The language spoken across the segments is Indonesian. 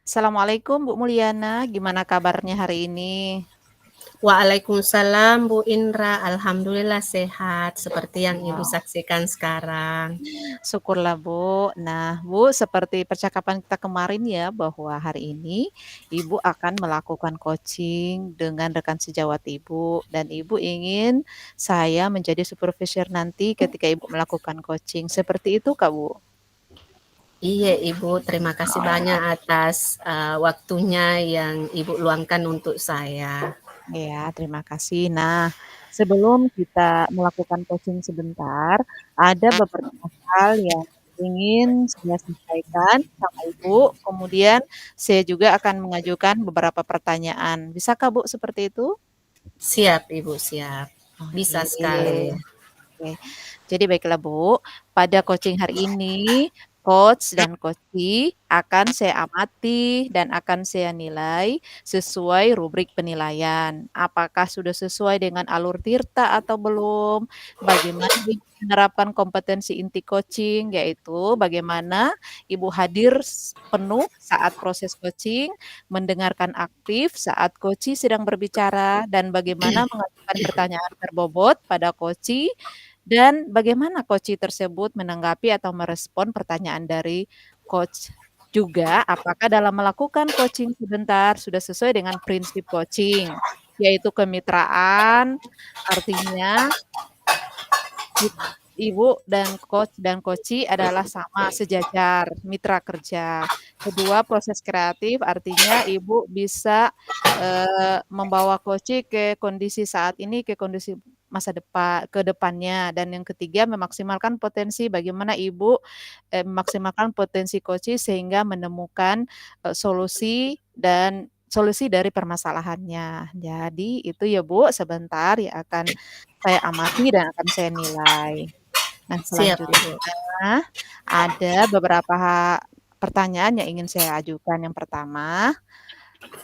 Assalamualaikum Bu Mulyana, gimana kabarnya hari ini? Waalaikumsalam Bu Indra, alhamdulillah sehat seperti yang Ibu Wow, saksikan sekarang. syukurlah Bu. Nah Bu, seperti percakapan kita kemarin ya, bahwa hari ini Ibu akan melakukan coaching dengan rekan sejawat Ibu, dan Ibu ingin saya menjadi supervisor nanti ketika Ibu melakukan coaching. Seperti itu Kak Bu? Iya Ibu, terima kasih banyak Oh, atas waktunya yang Ibu luangkan untuk saya. ya, terima kasih. Nah, sebelum kita melakukan coaching sebentar, ada beberapa hal yang ingin saya sampaikan sama Ibu. Kemudian saya juga akan mengajukan beberapa pertanyaan. Bisakah Bu seperti itu? Siap Ibu, siap. Bisa Oke. sekali. Oke, jadi baiklah Bu, pada coaching hari ini, coach dan coachee akan saya amati dan akan saya nilai sesuai rubrik penilaian. Apakah sudah sesuai dengan alur Tirta atau belum? Bagaimana Ibu menerapkan kompetensi inti coaching, yaitu bagaimana Ibu hadir penuh saat proses coaching, mendengarkan aktif saat coachee sedang berbicara, dan bagaimana mengajukan pertanyaan berbobot pada coachee dan bagaimana coachee tersebut menanggapi atau merespon pertanyaan dari coach. Juga, apakah dalam melakukan coaching sebentar sudah sesuai dengan prinsip coaching, yaitu kemitraan, artinya Ibu dan coachee adalah sama, sejajar, mitra kerja. Kedua, proses kreatif artinya Ibu bisa, membawa coachee ke kondisi saat ini, ke kondisi ke depannya. Dan yang ketiga, memaksimalkan potensi bagaimana Ibu, memaksimalkan potensi coachee sehingga menemukan, solusi dari permasalahannya. Jadi itu ya Bu, sebentar yang akan saya amati dan akan saya nilai. Nah, Siap Ibu. selanjutnya ada beberapa pertanyaan yang ingin saya ajukan. Yang pertama,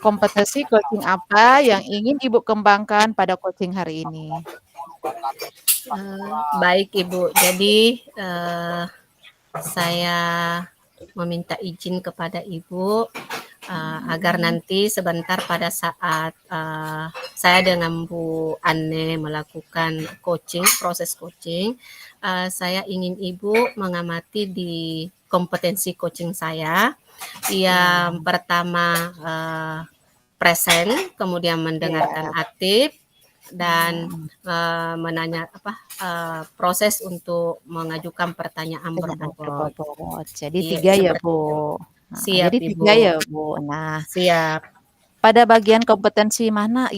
kompetensi coaching apa yang ingin Ibu kembangkan pada coaching hari ini? Baik Ibu, jadi saya meminta izin kepada Ibu agar Mhm, nanti sebentar pada saat saya dengan Bu Anne melakukan coaching, proses coaching, saya ingin Ibu mengamati di kompetensi coaching saya. iya, Yang pertama present, kemudian mendengarkan iya, aktif, dan mhm, menanya apa proses untuk mengajukan pertanyaan pertanyaan berbobot. berbobot. Jadi Iya, 3 ya, seperti Bu? itu. Heeh, Siap jadi 3 Ibu. ya, Bu? Nah, Siap. pada bagian kompetensi mana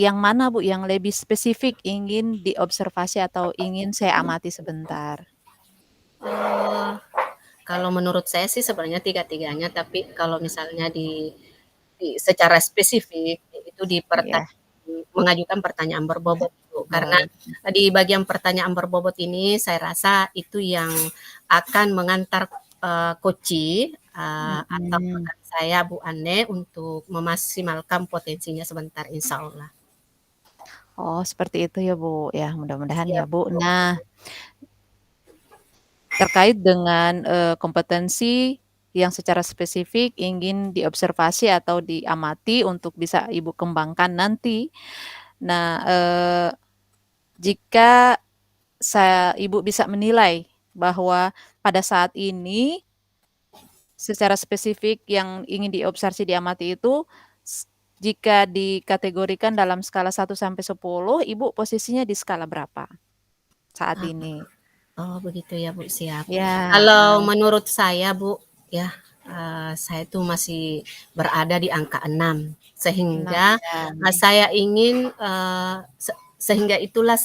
Bu yang lebih spesifik ingin diobservasi atau ingin saya amati sebentar? Eee, Kalau menurut saya sih sebenarnya tiga-tiganya, tapi kalau misalnya di secara spesifik itu Iya, mengajukan pertanyaan berbobot itu. Karena betul. di bagian pertanyaan berbobot ini saya rasa itu yang akan mengantar coachee atau Mhm. rekan saya Bu Ane untuk memaksimalkan potensinya sebentar insya Allah. Oh, seperti itu ya, Bu, ya, mudah-mudahan ya, Siap Bu. Bu. Nah, terkait dengan, kompetensi yang secara spesifik ingin diobservasi atau diamati untuk bisa Ibu kembangkan nanti. Nah, jika Ibu bisa menilai bahwa pada saat ini secara spesifik yang ingin diobservasi, diamati itu, s jika dikategorikan dalam skala 1 sampai 10, Ibu posisinya di skala berapa saat ini? Oh begitu ya Bu, siap. Ya, Kalau menurut saya Bu, ya, saya tuh masih berada di angka 6 6 sehingga, ya. saya ingin, sehingga itulah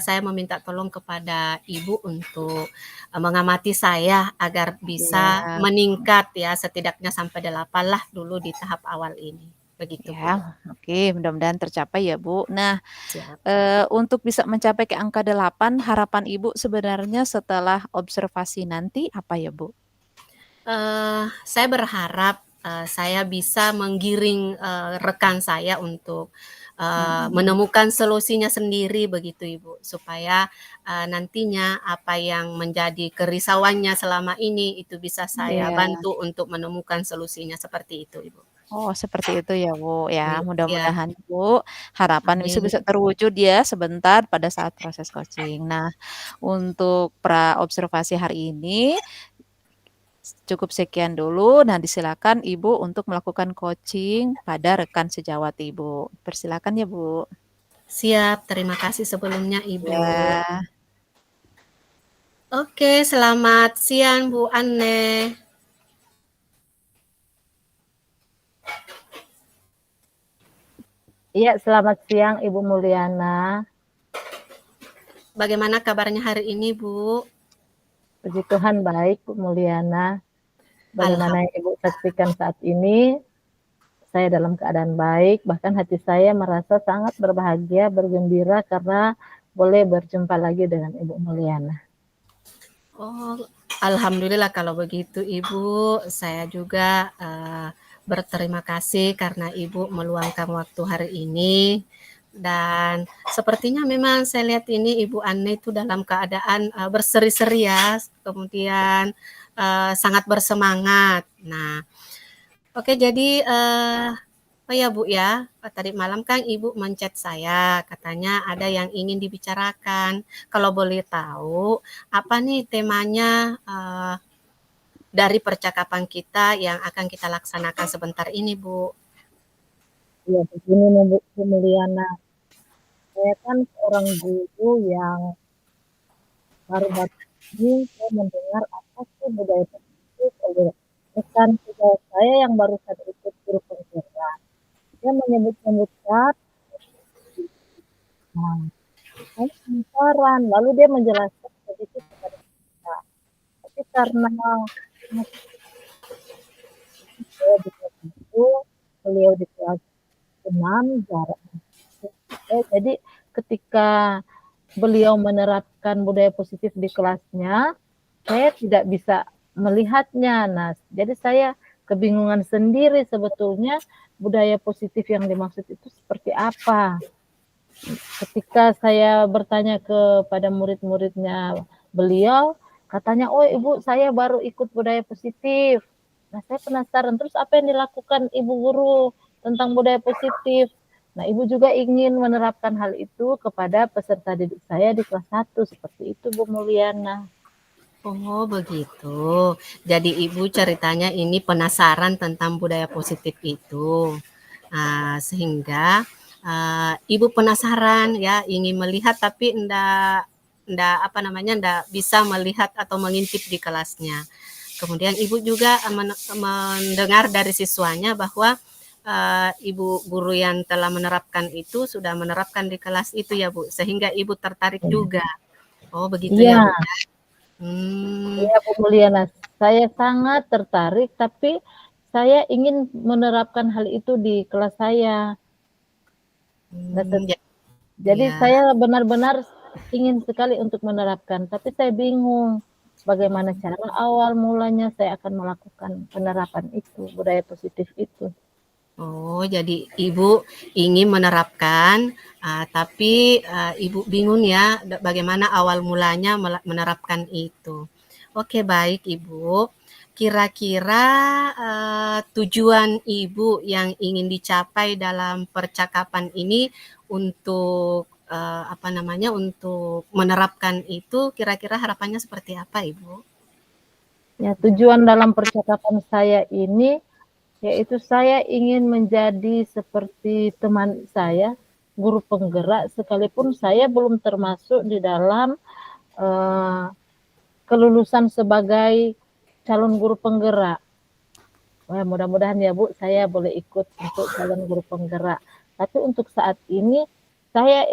saya meminta tolong kepada Ibu untuk, mengamati saya agar bisa Iya, meningkat ya setidaknya sampai 8 lah dulu di tahap awal ini, begitu Bu. ya, oke, mudah-mudahan tercapai ya, Bu. Nah, Siap. untuk bisa mencapai ke angka 8, harapan Ibu sebenarnya setelah observasi nanti apa ya, Bu? Saya berharap, saya bisa menggiring, rekan saya untuk, Mhm, menemukan solusinya sendiri begitu Ibu, supaya, nantinya apa yang menjadi kerisauannya selama ini itu bisa saya iya. bantu untuk menemukan solusinya, seperti itu Ibu. Oh, seperti itu ya, Bu, ya. Iya, Mudah-mudahan, Bu, harapan itu amin. bisa terwujud ya sebentar pada saat proses coaching. Nah, untuk pra observasi hari ini cukup sekian dulu. Nah, disilakan Ibu untuk melakukan coaching pada rekan sejawat Ibu. Persilakan ya, Bu. Siap, terima kasih sebelumnya Ibu. Ya. Oke, selamat siang Bu Anne. Iya, selamat siang Ibu Mulyana. Bagaimana kabarnya hari ini Bu? Puji Tuhan baik, Bu Mulyana. Bagaimana yang Ibu saksikan saat ini, saya dalam keadaan baik, bahkan hati saya merasa sangat berbahagia, bergembira karena boleh berjumpa lagi dengan Ibu Mulyana. Oh, alhamdulillah kalau begitu Ibu. Saya juga berterima kasih karena Ibu meluangkan waktu hari ini. Dan sepertinya memang saya lihat ini Ibu Anne itu dalam keadaan berseri-seri ya, kemudian sangat bersemangat. Nah, oke jadi oh ya Bu ya, tadi malam kan Ibu menchat saya, katanya ada yang ingin dibicarakan. Kalau boleh tahu, apa nih temanya dari percakapan kita yang akan kita laksanakan sebentar ini, Bu? Ya, begini Bu Mulyana. Saya kan seorang guru yang baru-baru ini saya mendengar apa sih budaya positif oleh rekan sejawat saya yang baru saja ikut guru penggerak. Dia menyebut-nyebutkan, nah, saya penasaran, lalu dia menjelaskan sedikit kepada kita. Tapi karena saya di kelas itu, beliau di kelas 6, jaraknya. Jadi ketika beliau menerapkan budaya positif di kelasnya, saya tidak bisa melihatnya. Nah, jadi saya kebingungan sendiri sebetulnya budaya positif yang dimaksud itu seperti apa. Ketika saya bertanya kepada murid-muridnya beliau, katanya, oh Ibu saya baru ikut budaya positif. Nah saya penasaran, terus apa yang dilakukan Ibu guru tentang budaya positif? Nah Ibu juga ingin menerapkan hal itu kepada peserta didik saya di kelas 1, seperti itu Bu Mulyana. Oh, begitu. Jadi Ibu ceritanya ini penasaran tentang budaya positif itu. Sehingga Ibu penasaran ya, ingin melihat tapi enggak bisa melihat atau mengintip di kelasnya. Kemudian Ibu juga mendengar dari siswanya bahwa Ibu guru yang telah menerapkan itu sudah menerapkan di kelas itu ya Bu, sehingga Ibu tertarik juga. Oh, begitu ya Iya, Bu. Hmm. iya Bu Mulyana, saya sangat tertarik, tapi saya ingin menerapkan hal itu di kelas saya. Ya, Jadi ya. saya benar-benar ingin sekali untuk menerapkan, tapi saya bingung bagaimana cara awal mulanya saya akan melakukan penerapan itu, budaya positif itu. Oh, jadi Ibu ingin menerapkan, tapi Ibu bingung ya bagaimana awal mulanya menerapkan itu. Oke, baik Ibu. Kira-kira tujuan Ibu yang ingin dicapai dalam percakapan ini untuk untuk menerapkan itu kira-kira harapannya seperti apa Ibu? Ya, tujuan dalam percakapan saya ini yaitu saya ingin menjadi seperti teman saya, guru penggerak, sekalipun saya belum termasuk di dalam kelulusan sebagai calon guru penggerak. Wah, mudah-mudahan ya Bu, saya boleh ikut untuk calon guru penggerak. Tapi untuk saat ini saya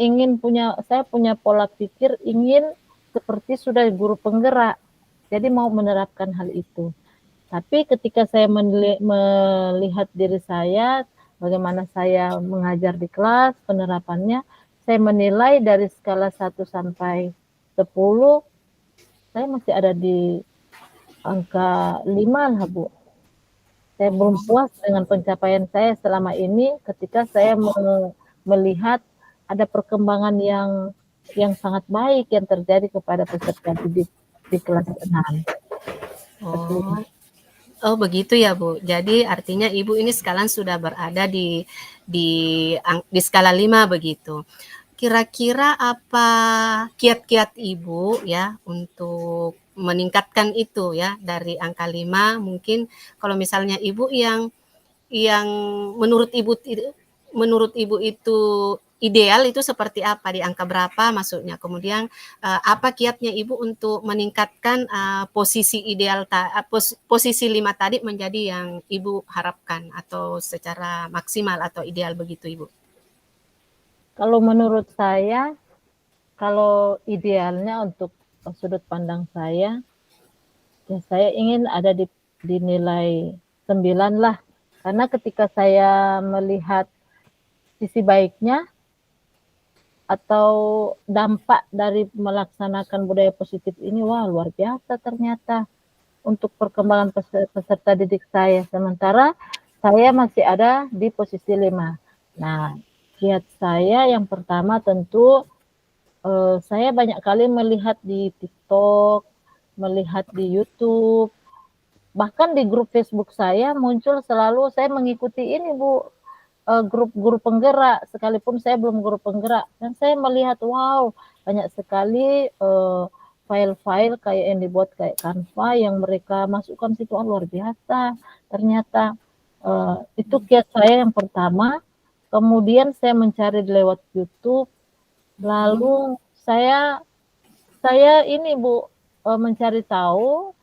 punya pola pikir ingin seperti sudah guru penggerak. Jadi mau menerapkan hal itu. Tapi ketika saya melihat diri saya, bagaimana saya mengajar di kelas, penerapannya, saya menilai dari skala 1 sampai 10, saya masih ada di angka 5 lah Bu. Saya belum puas dengan pencapaian saya selama ini ketika saya melihat ada perkembangan yang sangat baik yang terjadi kepada peserta didik di kelas 6. Oh, Oh begitu ya Bu. Jadi artinya Ibu ini sekarang sudah berada di di skala 5 begitu. Kira-kira apa kiat-kiat Ibu ya untuk meningkatkan itu ya dari angka 5 mungkin kalau misalnya Ibu yang menurut Ibu itu ideal itu seperti apa, di angka berapa maksudnya? Kemudian apa kiatnya Ibu untuk meningkatkan posisi ideal posisi 5 tadi menjadi yang Ibu harapkan atau secara maksimal atau ideal begitu Ibu? Kalau menurut saya, kalau idealnya untuk sudut pandang saya, ya saya ingin ada di nilai 9 lah. Karena ketika saya melihat sisi baiknya atau dampak dari melaksanakan budaya positif ini, wah luar biasa ternyata untuk perkembangan peserta didik saya. Sementara saya masih ada di posisi 5. Nah, kiat saya yang pertama tentu saya banyak kali melihat di TikTok, melihat di YouTube, bahkan di grup Facebook saya muncul selalu saya mengikuti ini Bu, grup guru penggerak, sekalipun saya belum guru penggerak, dan saya melihat wow banyak sekali file-file kayak yang dibuat kayak Canva yang mereka masukkan situ, luar biasa ternyata. Itu kiat saya yang pertama. Kemudian saya mencari lewat YouTube, lalu saya ini Bu mencari tahu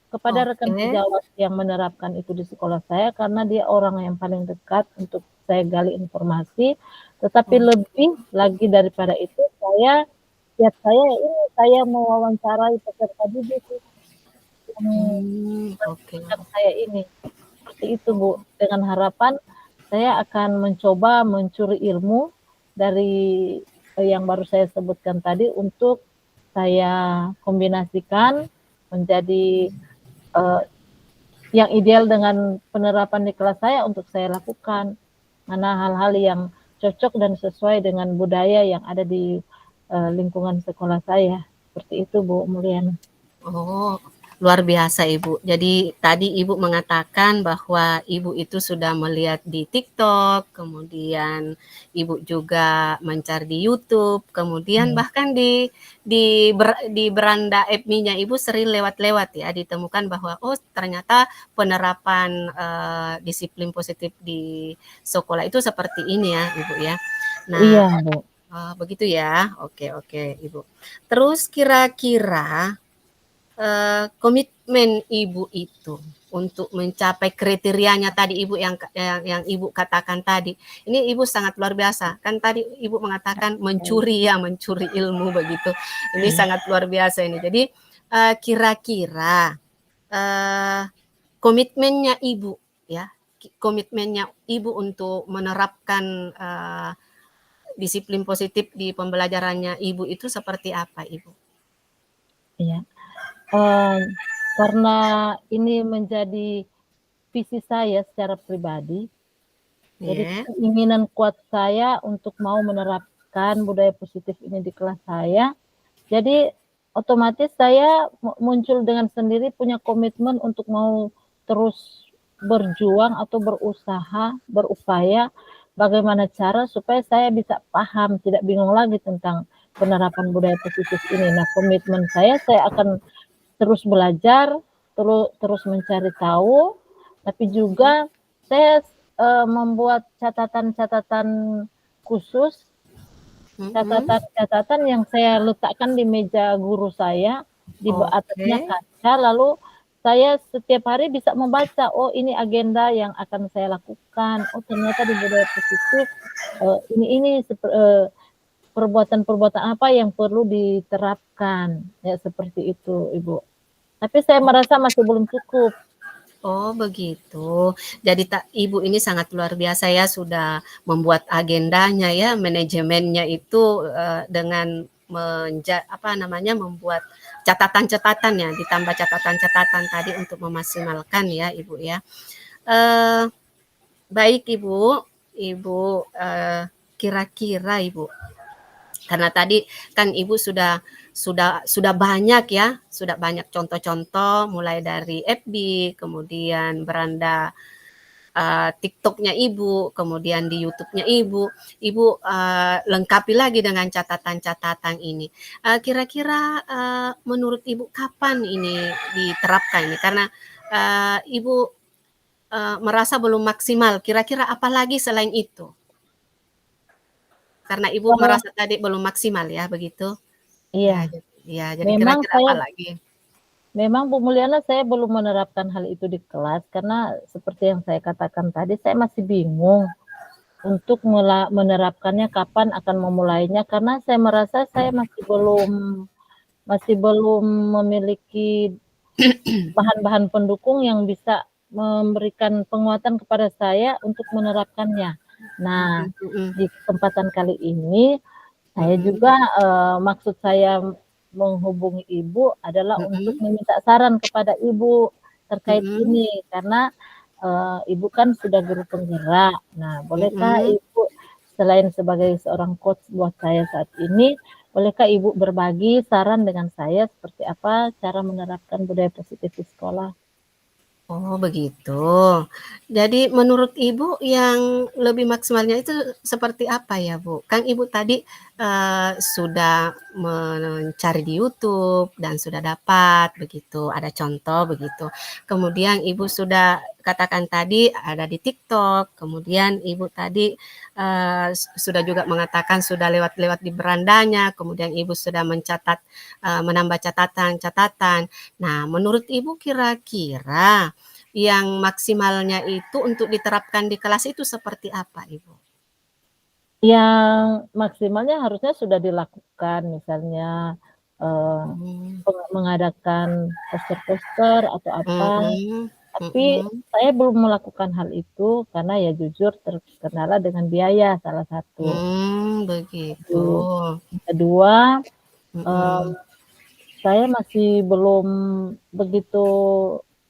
kepada rekan Oke. sejawat yang menerapkan itu di sekolah saya karena dia orang yang paling dekat untuk saya gali informasi. Tetapi lebih lagi daripada itu kiat saya ini saya mewawancarai peserta didik yang Oke. saya ini. Seperti itu Bu, dengan harapan saya akan mencoba mencuri ilmu dari yang baru saya sebutkan tadi untuk saya kombinasikan menjadi yang ideal dengan penerapan di kelas saya untuk saya lakukan. Mana hal-hal yang cocok dan sesuai dengan budaya yang ada di lingkungan sekolah saya. Seperti itu Bu Mulyana. Oh, luar biasa Ibu. Jadi tadi Ibu mengatakan bahwa Ibu itu sudah melihat di TikTok, kemudian Ibu juga mencari di YouTube, kemudian bahkan di beranda FB-nya Ibu sering lewat-lewat ya, ditemukan bahwa oh ternyata penerapan disiplin positif di sekolah itu seperti ini ya Ibu ya. Nah, Iya Bu. begitu ya. Oke, oke Ibu. Terus kira-kira komitmen Ibu itu untuk mencapai kriterianya tadi Ibu yang Ibu katakan tadi. Ini Ibu sangat luar biasa. Kan tadi Ibu mengatakan mencuri ilmu begitu. Ini sangat luar biasa ini. Jadi kira-kira komitmennya Ibu ya, komitmennya Ibu untuk menerapkan disiplin positif di pembelajarannya Ibu itu seperti apa Ibu? Iya. Karena ini menjadi visi saya secara pribadi, jadi Yeah. keinginan kuat saya untuk mau menerapkan budaya positif ini di kelas saya. Jadi otomatis saya muncul dengan sendiri punya komitmen untuk mau terus berjuang atau berusaha, berupaya bagaimana cara supaya saya bisa paham, tidak bingung lagi tentang penerapan budaya positif ini. Nah, komitmen saya akan terus belajar, terus mencari tahu, tapi juga saya membuat catatan-catatan khusus, catatan-catatan yang saya letakkan di meja guru saya, di atasnya Oke. kaca, lalu saya setiap hari bisa membaca, oh ini agenda yang akan saya lakukan, oh ternyata di budaya positif ini perbuatan-perbuatan apa yang perlu diterapkan, ya seperti itu Ibu. Tapi saya merasa masih belum cukup. Oh begitu. Jadi Ibu ini sangat luar biasa ya sudah membuat agendanya ya, manajemennya itu dengan membuat catatan-catatan ya, ditambah catatan-catatan tadi untuk memaksimalkan ya Ibu ya. Baik Ibu, kira-kira Ibu Karena tadi kan Ibu sudah banyak ya, sudah banyak contoh-contoh mulai dari FB, kemudian beranda TikTok-nya Ibu, kemudian di YouTube-nya Ibu lengkapi lagi dengan catatan-catatan ini. Kira-kira menurut Ibu kapan ini diterapkan ini? Karena Ibu merasa belum maksimal. Kira-kira apa lagi selain itu? Karena Ibu Kalau merasa tadi belum maksimal ya, begitu? iya, Ya, jadi memang kira-kira apa saya lagi? memang Bu Mulyana saya belum menerapkan hal itu di kelas karena seperti yang saya katakan tadi saya masih bingung untuk menerapkannya kapan akan memulainya karena saya merasa saya masih belum memiliki bahan-bahan pendukung yang bisa memberikan penguatan kepada saya untuk menerapkannya. Nah, Mhm mhm. di kesempatan kali ini saya Mhm juga maksud saya menghubungi Ibu adalah untuk mhm meminta saran kepada Ibu terkait mhm ini karena Ibu kan sudah guru penggerak. Nah, bolehkah mhm. Ibu selain sebagai seorang coach buat saya saat ini, bolehkah Ibu berbagi saran dengan saya seperti apa cara menerapkan budaya positif di sekolah? Oh begitu. Jadi menurut Ibu yang lebih maksimalnya itu seperti apa ya, Bu? Kan Ibu tadi, sudah mencari di YouTube dan sudah dapat begitu, ada contoh begitu. Kemudian Ibu sudah katakan tadi ada di TikTok, kemudian Ibu tadi, sudah juga mengatakan sudah lewat-lewat di berandanya, kemudian Ibu sudah menambah catatan-catatan. Nah menurut Ibu kira-kira yang maksimalnya itu untuk diterapkan di kelas itu seperti apa, Ibu? Yang maksimalnya harusnya sudah dilakukan misalnya, eee, Mhm, mengadakan poster-poster atau apa, mhm, tapi mhm, saya belum melakukan hal itu karena ya jujur terkendala dengan biaya salah satu. begitu. Satu. Yang kedua, mmm, Mhm, saya masih belum begitu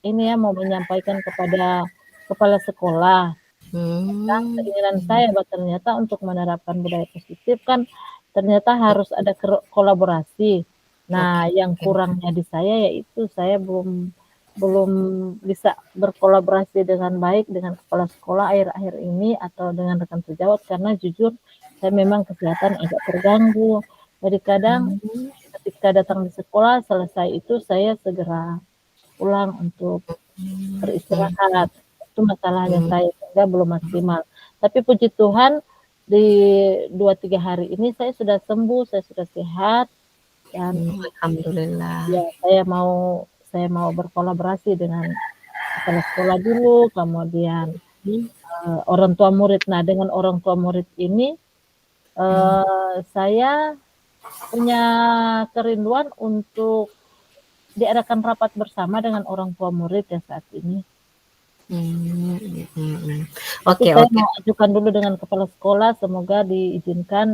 ini ya, mau menyampaikan kepada kepala sekolah tentang mmm, keinginan mhm, saya bahwa ternyata untuk menerapkan budaya positif kan ternyata harus ada kolaborasi. oke Nah, yang oke. kurangnya di saya yaitu saya belum belum bisa berkolaborasi dengan baik dengan kepala sekolah akhir-akhir ini atau dengan rekan sejawat karena jujur saya memang kesehatan agak terganggu. Jadi kadang Mmm, ketika datang di sekolah selesai itu saya segera pulang untuk mhm beristirahat. Itu masalahnya mhm, saya, sehingga belum maksimal. Tapi puji Tuhan di 2, 3 hari ini saya sudah sembuh, saya sudah sehat dan alhamdulillah. ya saya mau berkolaborasi dengan kepala sekolah dulu, kemudian, Mhm, orang tua murid. Nah, dengan orang tua murid ini, mhm, saya punya kerinduan untuk diadakan rapat bersama dengan orang tua murid ya saat ini. mhm. Tapi Oke saya oke. mau ajukan dulu dengan kepala sekolah, semoga diizinkan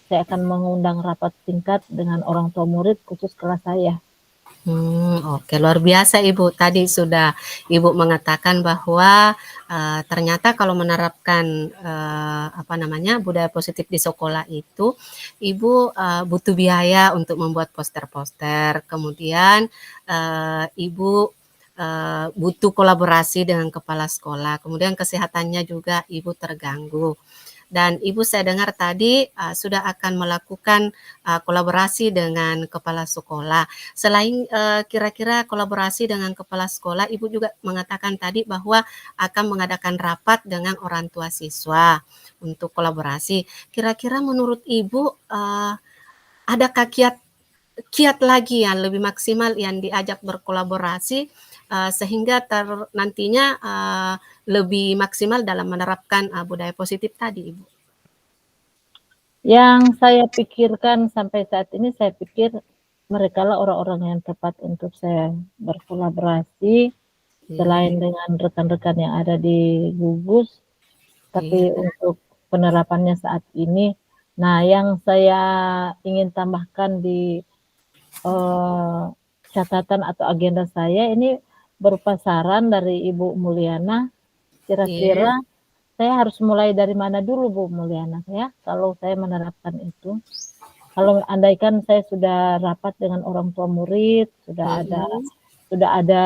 saya akan mengundang rapat singkat dengan orang tua murid khusus kelas saya. Oke, luar biasa Ibu. Tadi sudah Ibu mengatakan bahwa, ternyata kalau menerapkan, apa namanya, budaya positif di sekolah itu, Ibu, butuh biaya untuk membuat poster-poster, kemudian, Ibu, butuh kolaborasi dengan kepala sekolah, kemudian kesehatannya juga Ibu terganggu. Dan Ibu saya dengar tadi, sudah akan melakukan, kolaborasi dengan kepala sekolah. Selain, kira-kira kolaborasi dengan kepala sekolah, Ibu juga mengatakan tadi bahwa akan mengadakan rapat dengan orang tua siswa untuk kolaborasi. Kira-kira menurut Ibu, adakah kiat kiat lagi yang lebih maksimal yang diajak berkolaborasi, sehingga nantinya, lebih maksimal dalam menerapkan, budaya positif tadi, Ibu? Yang saya pikirkan sampai saat ini, saya pikir merekalah orang-orang yang tepat untuk saya berkolaborasi, Iya selain dengan rekan-rekan yang ada di gugus, tapi iya, untuk penerapannya saat ini. Nah, yang saya ingin tambahkan di Eee, catatan atau agenda saya ini berupa saran dari Ibu Mulyana, iya, kira-kira saya harus mulai dari mana dulu Bu Mulyana ya, kalau saya menerapkan itu? Kalau andaikan saya sudah rapat dengan orang tua murid, sudah ada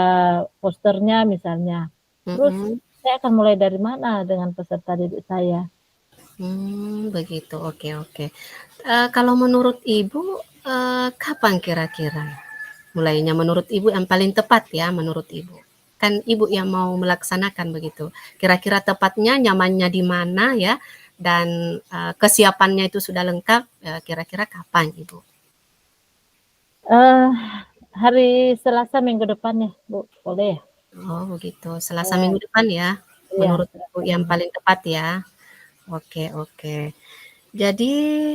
posternya misalnya, terus Mhm. saya akan mulai dari mana dengan peserta didik saya? Begitu, oke oke. Kalau menurut Ibu, kapan kira-kira mulainya menurut Ibu yang paling tepat ya menurut Ibu? Kan Ibu yang mau melaksanakan begitu. Kira-kira tepatnya, nyamannya di mana ya, dan, kesiapannya itu sudah lengkap, kira-kira kapan Ibu? Eh, hari Selasa minggu depan ya Bu, boleh ya? Oh begitu, Selasa minggu depan ya, Iya, menurut Ibu Selasa yang minggu. paling tepat ya? Oke oke. Jadi,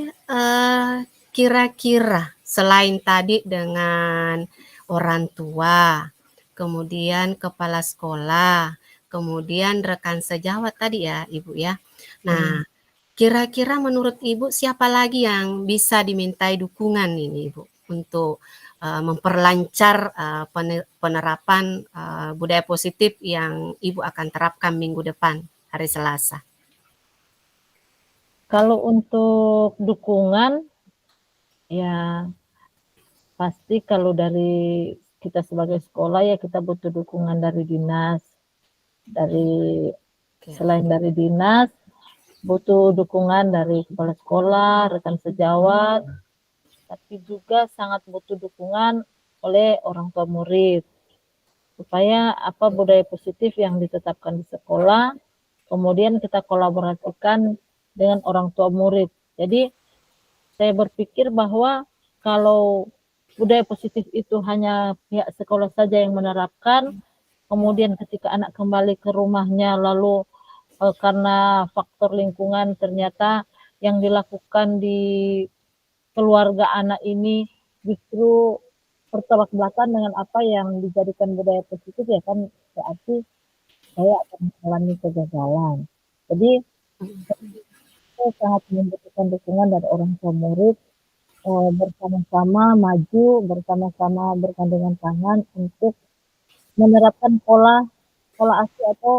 eee, kira-kira selain tadi dengan orang tua, kemudian kepala sekolah, kemudian rekan sejawat tadi ya, Ibu, ya. Nah, Hmm. kira-kira menurut Ibu siapa lagi yang bisa dimintai dukungan ini, Ibu, untuk, memperlancar, penerapan, budaya positif yang Ibu akan terapkan minggu depan, hari Selasa? Kalau untuk dukungan, ya pasti kalau dari kita sebagai sekolah ya kita butuh dukungan dari dinas, dari Oke. selain dari dinas, butuh dukungan dari kepala sekolah, rekan sejawat, tapi juga sangat butuh dukungan oleh orang tua murid. Supaya apa budaya positif yang ditetapkan di sekolah, kemudian kita kolaborasikan dengan orang tua murid. Jadi saya berpikir bahwa kalau budaya positif itu hanya pihak sekolah saja yang menerapkan, kemudian ketika anak kembali ke rumahnya lalu karena faktor lingkungan ternyata yang dilakukan di keluarga anak ini justru bertolak belakang dengan apa yang dijadikan budaya positif ya kan berarti saya akan mengalami kegagalan. Jadi saya sangat membutuhkan dukungan dari orang tua murid bersama-sama maju, bersama-sama bergandengan tangan untuk menerapkan pola pola asuh atau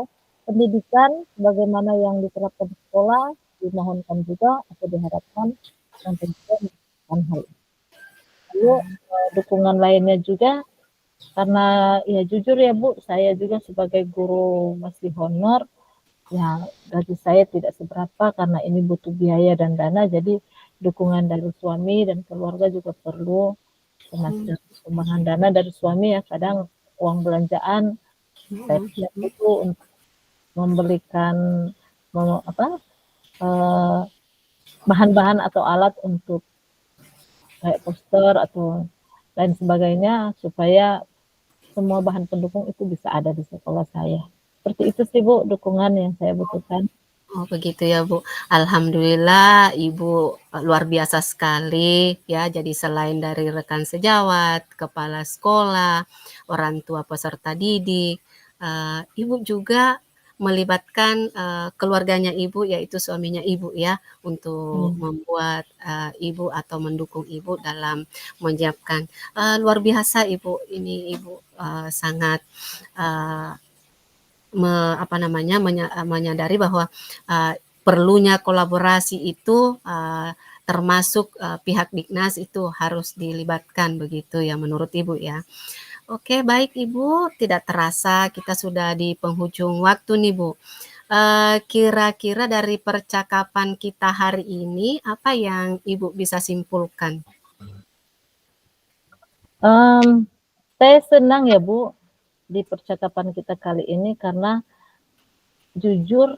pendidikan sebagaimana yang diterapkan di sekolah, dimohonkan juga atau diharapkan yang tentunya melakukan hal itu. Lalu dukungan lainnya juga karena ya jujur ya Bu, saya juga sebagai guru masih honor, ya gaji saya tidak seberapa karena ini butuh biaya dan dana, jadi dukungan dari suami dan keluarga juga perlu, termasuk sumbangan dana dari suami ya, kadang uang belanjaan saya tidak butuh untuk membelikan bahan-bahan atau alat untuk kayak poster atau lain sebagainya supaya semua bahan pendukung itu bisa ada di sekolah saya. Seperti itu sih Bu, dukungan yang saya butuhkan. Oh begitu ya Bu. Alhamdulillah Ibu luar biasa sekali ya. Jadi selain dari rekan sejawat, kepala sekolah, orang tua peserta didik, Ibu juga melibatkan keluarganya Ibu, yaitu suaminya Ibu ya, untuk Hmm. membuat Ibu atau mendukung Ibu dalam menyiapkan. Luar biasa Ibu, ini Ibu sangat uh, menyadari bahwa perlunya kolaborasi itu termasuk pihak Dignas itu harus dilibatkan begitu ya menurut Ibu ya. Oke, baik Ibu, tidak terasa kita sudah di penghujung waktu nih Bu. Kira-kira dari percakapan kita hari ini apa yang Ibu bisa simpulkan? Saya senang ya Bu di percakapan kita kali ini karena jujur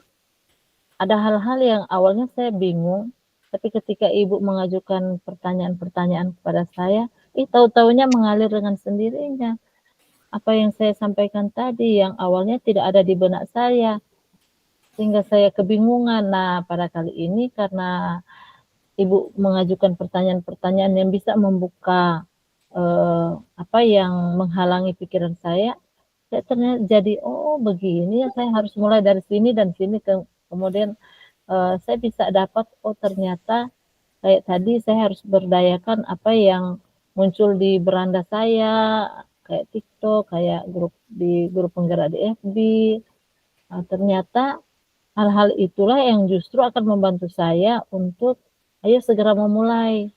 ada hal-hal yang awalnya saya bingung, tapi ketika Ibu mengajukan pertanyaan-pertanyaan kepada saya, tahu-tahunya mengalir dengan sendirinya. Apa yang saya sampaikan tadi yang awalnya tidak ada di benak saya, sehingga saya kebingungan. Nah, pada kali ini karena Ibu mengajukan pertanyaan-pertanyaan yang bisa membuka apa yang menghalangi pikiran saya ternyata jadi oh begini ya saya harus mulai dari sini dan sini kemudian saya bisa dapat oh ternyata kayak tadi saya harus berdayakan apa yang muncul di beranda saya kayak TikTok, kayak grup penggerak di FB. Ternyata hal-hal itulah yang justru akan membantu saya untuk ayo segera memulai.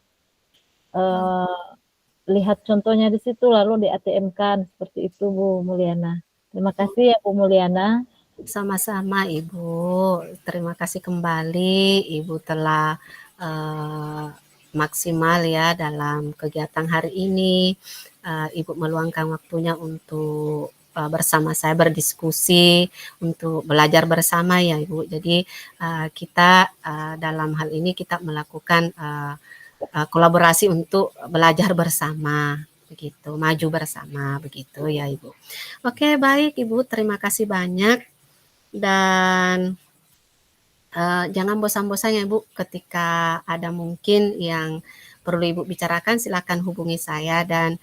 Lihat contohnya di situ lalu di-ATM-kan, seperti itu Bu Mulyana. Terima Oh, kasih ya Bu Mulyana. sama-sama Ibu. Terima kasih kembali Ibu telah maksimal ya dalam kegiatan hari ini. Ibu meluangkan waktunya untuk bersama saya berdiskusi, untuk belajar bersama ya Ibu. Jadi kita dalam hal ini kita melakukan kolaborasi untuk belajar bersama begitu, maju bersama begitu ya Ibu. Oke, baik Ibu, terima kasih banyak dan jangan bosan-bosan ya Ibu, ketika ada mungkin yang perlu Ibu bicarakan silakan hubungi saya dan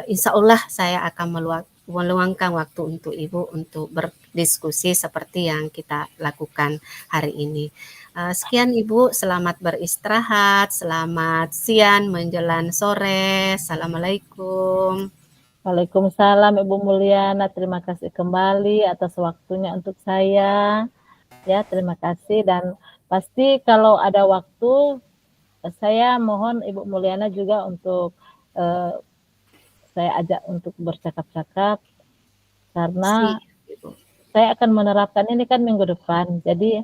insya Allah saya akan meluangkan waktu untuk Ibu untuk berdiskusi seperti yang kita lakukan hari ini. Sekian Ibu, selamat beristirahat, selamat siang menjelang sore. Assalamualaikum. Waalaikumsalam Ibu Mulyana, terima kasih kembali atas waktunya untuk saya. Ya, terima kasih dan pasti kalau ada waktu saya mohon Ibu Mulyana juga untuk saya ajak untuk bercakap-cakap karena Siap, Ibu. saya akan menerapkan ini kan minggu depan. Jadi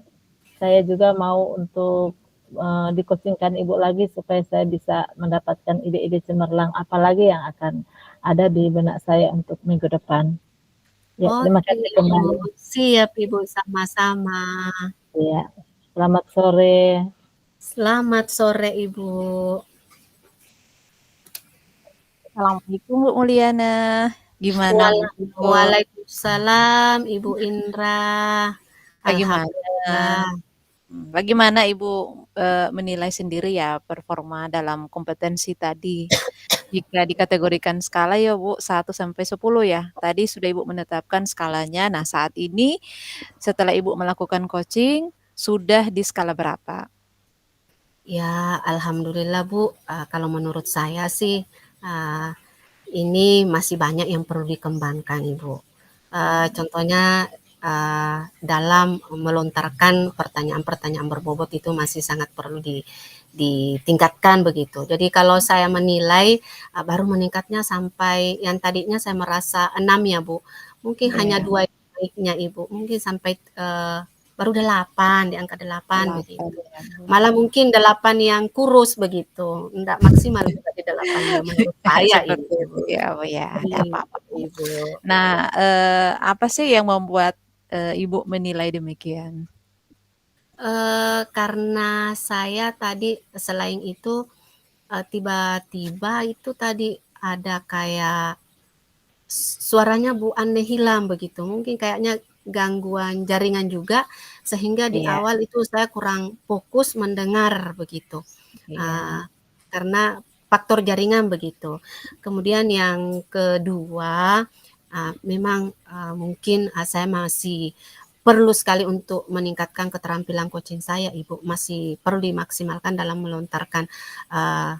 saya juga mau untuk di-coaching-kan Ibu lagi supaya saya bisa mendapatkan ide-ide cemerlang apalagi yang akan ada di benak saya untuk minggu depan. Ya, terima Oke, kasih Ibu. kembali. Siap, Ibu. Sama-sama. Ya, selamat sore. Selamat sore, Ibu. Assalamualaikum Bu Mulyana. Gimana Bu? Waalaikumsalam, Ibu Indra. Bagaimana? Alhamdulillah. Bagaimana Ibu menilai sendiri ya performa dalam kompetensi tadi? Jika dikategorikan skala ya Bu 1 sampai 10 ya. Tadi sudah Ibu menetapkan skalanya. Nah, saat ini setelah Ibu melakukan coaching sudah di skala berapa? Ya, alhamdulillah Bu. Kalau menurut saya sih uh, ini masih banyak yang perlu dikembangkan, Ibu. Contohnya dalam melontarkan pertanyaan-pertanyaan berbobot itu masih sangat perlu ditingkatkan begitu. Jadi kalau saya menilai baru meningkatnya sampai yang tadinya saya merasa 6 ya Bu, mungkin hanya Iya, 2 baiknya Ibu, mungkin sampai baru 8, di angka 8 8 begitu. ya Bu. Malah mungkin 8 yang kurus begitu, enggak maksimal juga di 8-nya menurut saya ini. Seperti itu ya Bu ya. Tidak apa-apa Begitu, Bu. Ibu. Nah, apa sih yang membuat Ibu menilai demikian? Karena saya tadi selain itu tiba-tiba itu tadi ada kayak suaranya Bu Ane hilang begitu. Mungkin kayaknya gangguan jaringan juga sehingga di Iya, awal itu saya kurang fokus mendengar begitu. iya. Uh, karena faktor jaringan begitu. Kemudian yang kedua, memang mungkin saya masih perlu sekali untuk meningkatkan keterampilan coaching saya, Ibu. Masih perlu dimaksimalkan dalam melontarkan uh,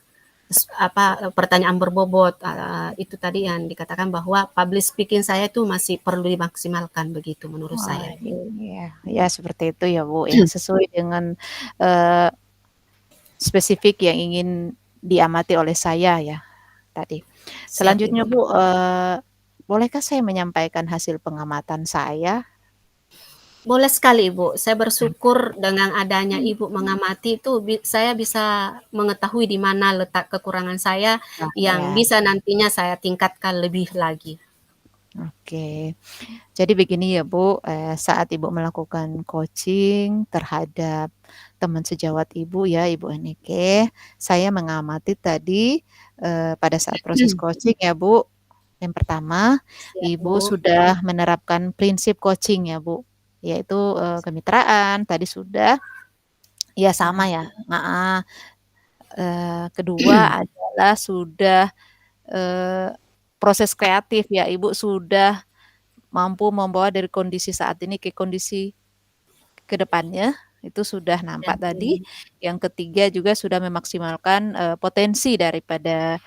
pertanyaan berbobot itu tadi yang dikatakan bahwa public speaking saya itu masih perlu dimaksimalkan begitu menurut Wah, saya. iya. Ya seperti itu ya Bu ya, sesuai dengan eee, spesifik yang ingin diamati oleh saya ya tadi. Siap Selanjutnya Ibu. Bu, bolehkah saya menyampaikan hasil pengamatan saya? Boleh sekali Ibu, saya bersyukur dengan adanya Ibu mengamati itu saya bisa mengetahui di mana letak kekurangan saya Nah, yang ya, bisa nantinya saya tingkatkan lebih lagi. oke. Jadi begini ya Bu, saat Ibu melakukan coaching terhadap teman sejawat Ibu ya, Ibu Eneke, saya mengamati tadi, pada saat proses coaching ya Bu, yang pertama, Siap Ibu Bu. sudah menerapkan prinsip coaching ya Bu, yaitu, kemitraan tadi sudah, ya sama ya, heeh, kedua adalah sudah, eee, proses kreatif ya Ibu sudah mampu membawa dari kondisi saat ini ke kondisi ke depannya, itu sudah nampak Siap tadi. Bu. Yang ketiga juga sudah memaksimalkan, potensi daripada,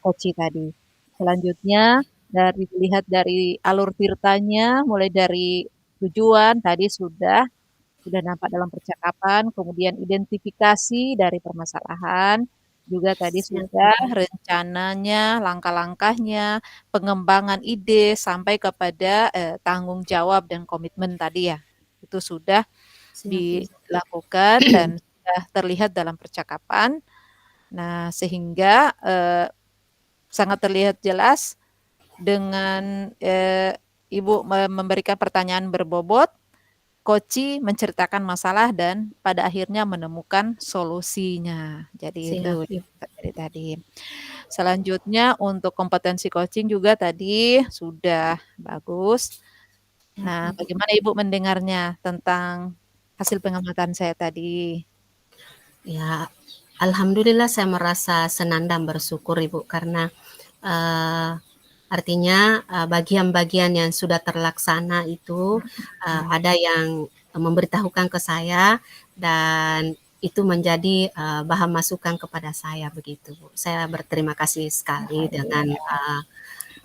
koci tadi. Selanjutnya dilihat dari alur ceritanya, mulai dari tujuan tadi sudah nampak dalam percakapan, kemudian identifikasi dari permasalahan, juga tadi Siap sudah Ibu. rencananya, langkah-langkahnya, pengembangan ide, sampai kepada, tanggung jawab dan komitmen tadi ya. Itu sudah Siap Ibu. dilakukan dan sudah terlihat dalam percakapan. Nah, sehingga, sangat terlihat jelas dengan, Ibu memberikan pertanyaan berbobot, Koci menceritakan masalah dan pada akhirnya menemukan solusinya. Jadi Siap itu Ibu. dari tadi. Selanjutnya untuk kompetensi coaching juga tadi sudah bagus. Siap Nah, Ibu. bagaimana Ibu mendengarnya tentang hasil pengamatan saya tadi? Ya, alhamdulillah saya merasa senang dan bersyukur Ibu karena, eee, artinya, bagian-bagian yang sudah terlaksana itu, Mhm. ada yang memberitahukan ke saya dan itu menjadi, bahan masukan kepada saya begitu, Bu. Saya berterima kasih sekali Oh dengan,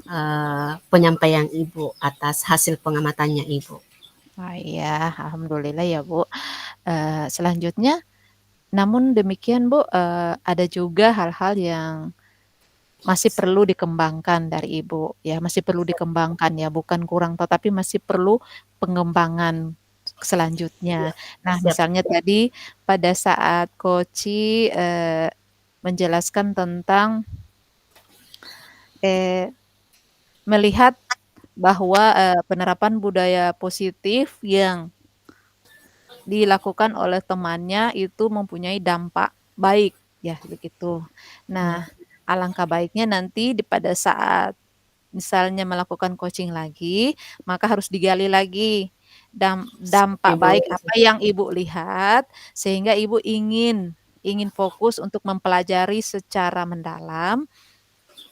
iya. penyampaian Ibu atas hasil pengamatannya Ibu. Oh iya, alhamdulillah ya, Bu. Selanjutnya namun demikian, Bu, ada juga hal-hal yang masih perlu dikembangkan dari Ibu, ya, masih perlu Siap dikembangkan ya, bukan kurang tetapi masih perlu pengembangan selanjutnya. siap Nah, siap misalnya tadi pada saat Koci, menjelaskan tentang, eee, melihat bahwa, penerapan budaya positif yang dilakukan oleh temannya itu mempunyai dampak baik, ya begitu. Nah, iya, alangkah baiknya nanti pada saat misalnya melakukan coaching lagi, maka harus digali lagi siap dampak Ibu. baik apa yang Ibu lihat, sehingga Ibu ingin ingin fokus untuk mempelajari secara mendalam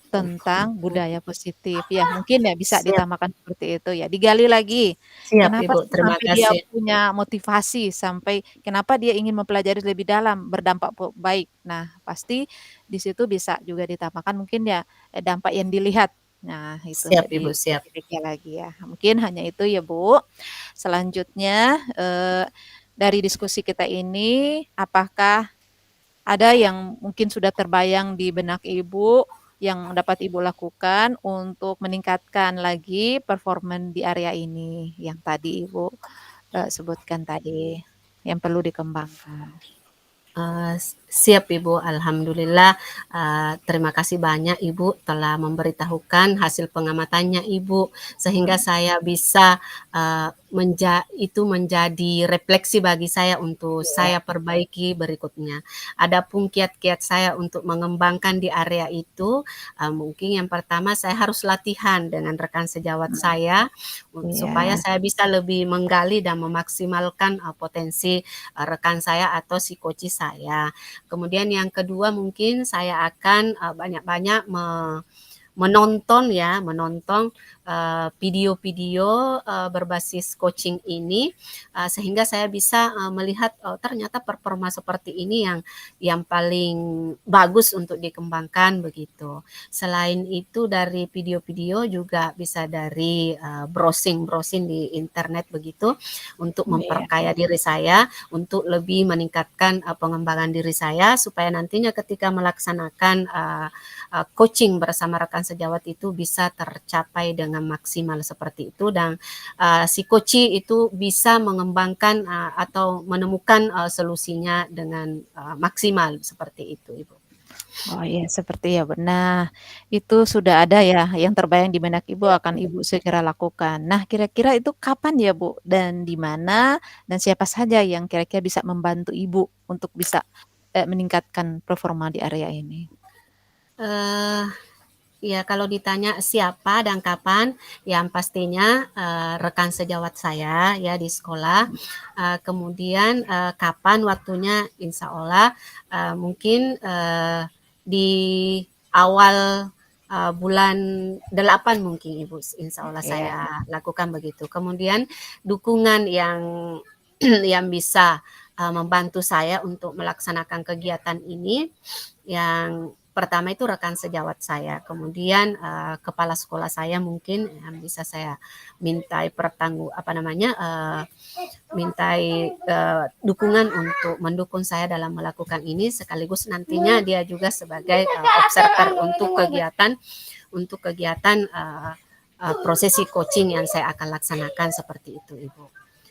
tentang budaya positif. Ya mungkin ya bisa Siap ditambahkan seperti itu ya, digali lagi. siap Kenapa Ibu, sih terima sampai dia kasih. punya motivasi, sampai kenapa dia ingin mempelajari lebih dalam, berdampak baik. Nah, pasti di situ bisa juga ditambahkan mungkin ya, dampak yang dilihat. Nah, itu Siap Ibu, bisa siap. dipikir lagi ya. Mungkin hanya itu ya, Bu. Selanjutnya, dari diskusi kita ini, apakah ada yang mungkin sudah terbayang di benak Ibu, yang dapat Ibu lakukan untuk meningkatkan lagi performa di area ini, yang tadi Ibu, sebutkan tadi, yang perlu dikembangkan? Siap Ibu, alhamdulillah, terima kasih banyak Ibu telah memberitahukan hasil pengamatannya Ibu, sehingga Mhm, saya bisa, itu menjadi refleksi bagi saya untuk iya, saya perbaiki berikutnya. Adapun kiat-kiat saya untuk mengembangkan di area itu, mungkin yang pertama saya harus latihan dengan rekan sejawat mhm, saya, supaya iya, saya bisa lebih menggali dan memaksimalkan, potensi rekan saya atau si coach saya. Kemudian yang kedua mungkin saya akan, banyak-banyak menonton ya, menonton, video-video, berbasis coaching ini, sehingga saya bisa, melihat, oh ternyata performa seperti ini yang paling bagus untuk dikembangkan begitu. Selain itu dari video-video juga bisa dari, browsing-browsing di internet begitu, untuk iya, memperkaya diri saya, untuk lebih meningkatkan, pengembangan diri saya supaya nantinya ketika melaksanakan, coaching bersama rekan sejawat itu bisa tercapai dengan maksimal seperti itu dan, si coachee itu bisa mengembangkan, atau menemukan, solusinya dengan, maksimal seperti itu, Ibu. oh iya seperti ya, Bu. Nah, itu sudah ada ya yang terbayang di benak Ibu Siap akan Ibu. Ibu segera lakukan. Nah, kira-kira itu kapan ya, Bu? Dan di mana, dan siapa saja yang kira-kira bisa membantu Ibu untuk bisa, meningkatkan performa di area ini? Eee, ya kalau ditanya siapa dan kapan, yang pastinya, rekan sejawat saya ya di sekolah, kemudian, kapan waktunya insyaallah, mungkin, di awal, bulan 8 mungkin Ibu, insyaallah Iya, saya lakukan begitu. Kemudian dukungan yang yang bisa, membantu saya untuk melaksanakan kegiatan ini, yang pertama itu rekan sejawat saya, kemudian kepala sekolah saya mungkin yang bisa saya mintai mintai dukungan untuk mendukung saya dalam melakukan ini, sekaligus nantinya dia juga sebagai observer untuk kegiatan prosesi coaching yang saya akan laksanakan seperti itu, Ibu.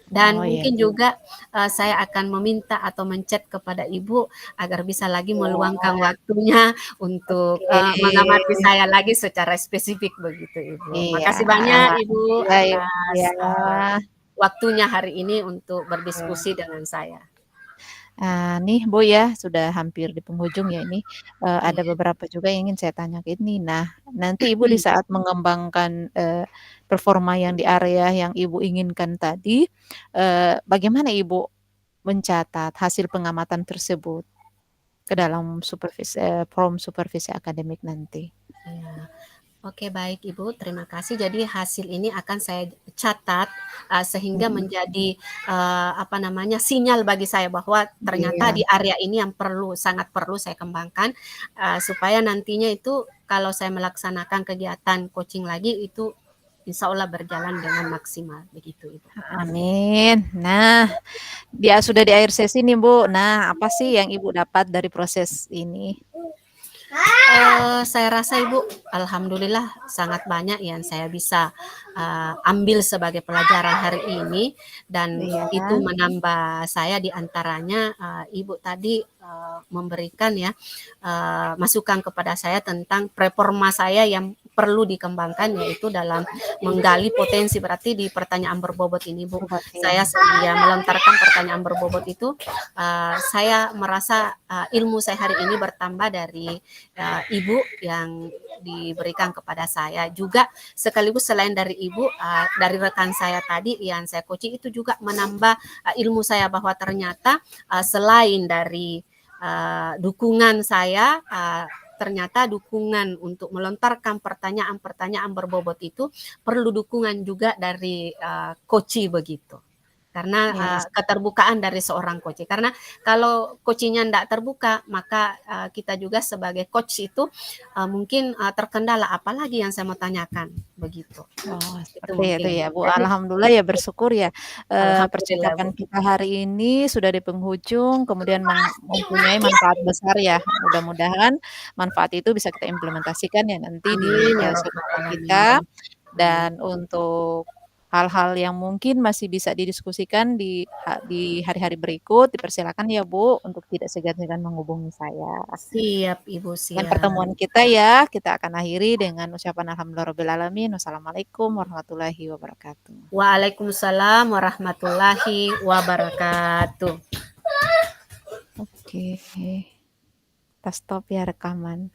Dan Oh iya. mungkin juga saya akan meminta atau menchat kepada Ibu agar bisa lagi meluangkan waktunya untuk Oke. mengamati saya lagi secara spesifik begitu, Ibu. Iya, Makasih banyak Ibu baik, atas iya. waktunya hari ini untuk Oke. berdiskusi dengan saya. Nih Bu ya, sudah hampir di penghujung ya ini, ada Iya. beberapa juga yang ingin saya tanyakan nih. Nah, nanti Ibu di saat mengembangkan, performa yang di area yang Ibu inginkan tadi, bagaimana Ibu mencatat hasil pengamatan tersebut ke dalam form supervisi akademik nanti? Iya. Oke, baik Ibu, terima kasih. Jadi hasil ini akan saya catat sehingga Mhm. menjadi sinyal bagi saya bahwa ternyata Iya. di area ini yang sangat perlu saya kembangkan supaya nantinya itu kalau saya melaksanakan kegiatan coaching lagi itu insya Allah berjalan dengan maksimal begitu, Ibu. Amin. Nah, dia sudah di akhir sesi nih Bu. Nah, apa sih yang Ibu dapat dari proses ini? Saya rasa Ibu, alhamdulillah sangat banyak yang saya bisa ambil sebagai pelajaran hari ini dan Iya. itu menambah saya di antaranya Ibu tadi memberikan ya masukan kepada saya tentang performa saya yang perlu dikembangkan yaitu dalam menggali potensi. Berarti di pertanyaan berbobot ini Bu, Iya. saya melontarkan pertanyaan berbobot itu saya merasa ilmu saya hari ini bertambah dari Ibu yang diberikan kepada saya juga sekaligus selain dari Ibu dari rekan saya tadi yang saya coaching itu juga menambah ilmu saya bahwa ternyata selain dari dukungan saya ternyata dukungan untuk melontarkan pertanyaan-pertanyaan berbobot itu perlu dukungan juga dari coach begitu. Karena Yes. keterbukaan dari seorang coach. Karena kalau coachingnya tidak terbuka, maka kita juga sebagai coach itu mungkin terkendala. Apalagi yang saya mau tanyakan, begitu. Oh, Itu seperti itu mungkin. ya, Bu. Jadi, Alhamdulillah ya bersyukur ya, alhamdulillah Bu. percakapan kita hari ini sudah di penghujung, kemudian mempunyai manfaat besar ya. Mudah-mudahan manfaat itu bisa kita implementasikan ya nanti di, Amin ya rabbal sekolah kita. alamin. Amin. Dan untuk hal-hal yang mungkin masih bisa didiskusikan di hari-hari berikut, dipersilakan ya Bu, untuk tidak segan-segan menghubungi saya. Siap Ibu, Dan siap. pertemuan kita ya, kita akan akhiri dengan ucapan alhamdulillahirabbil alamin. Wassalamualaikum warahmatullahi wabarakatuh. Waalaikumsalam warahmatullahi wabarakatuh. Oke. Kita stop ya rekaman.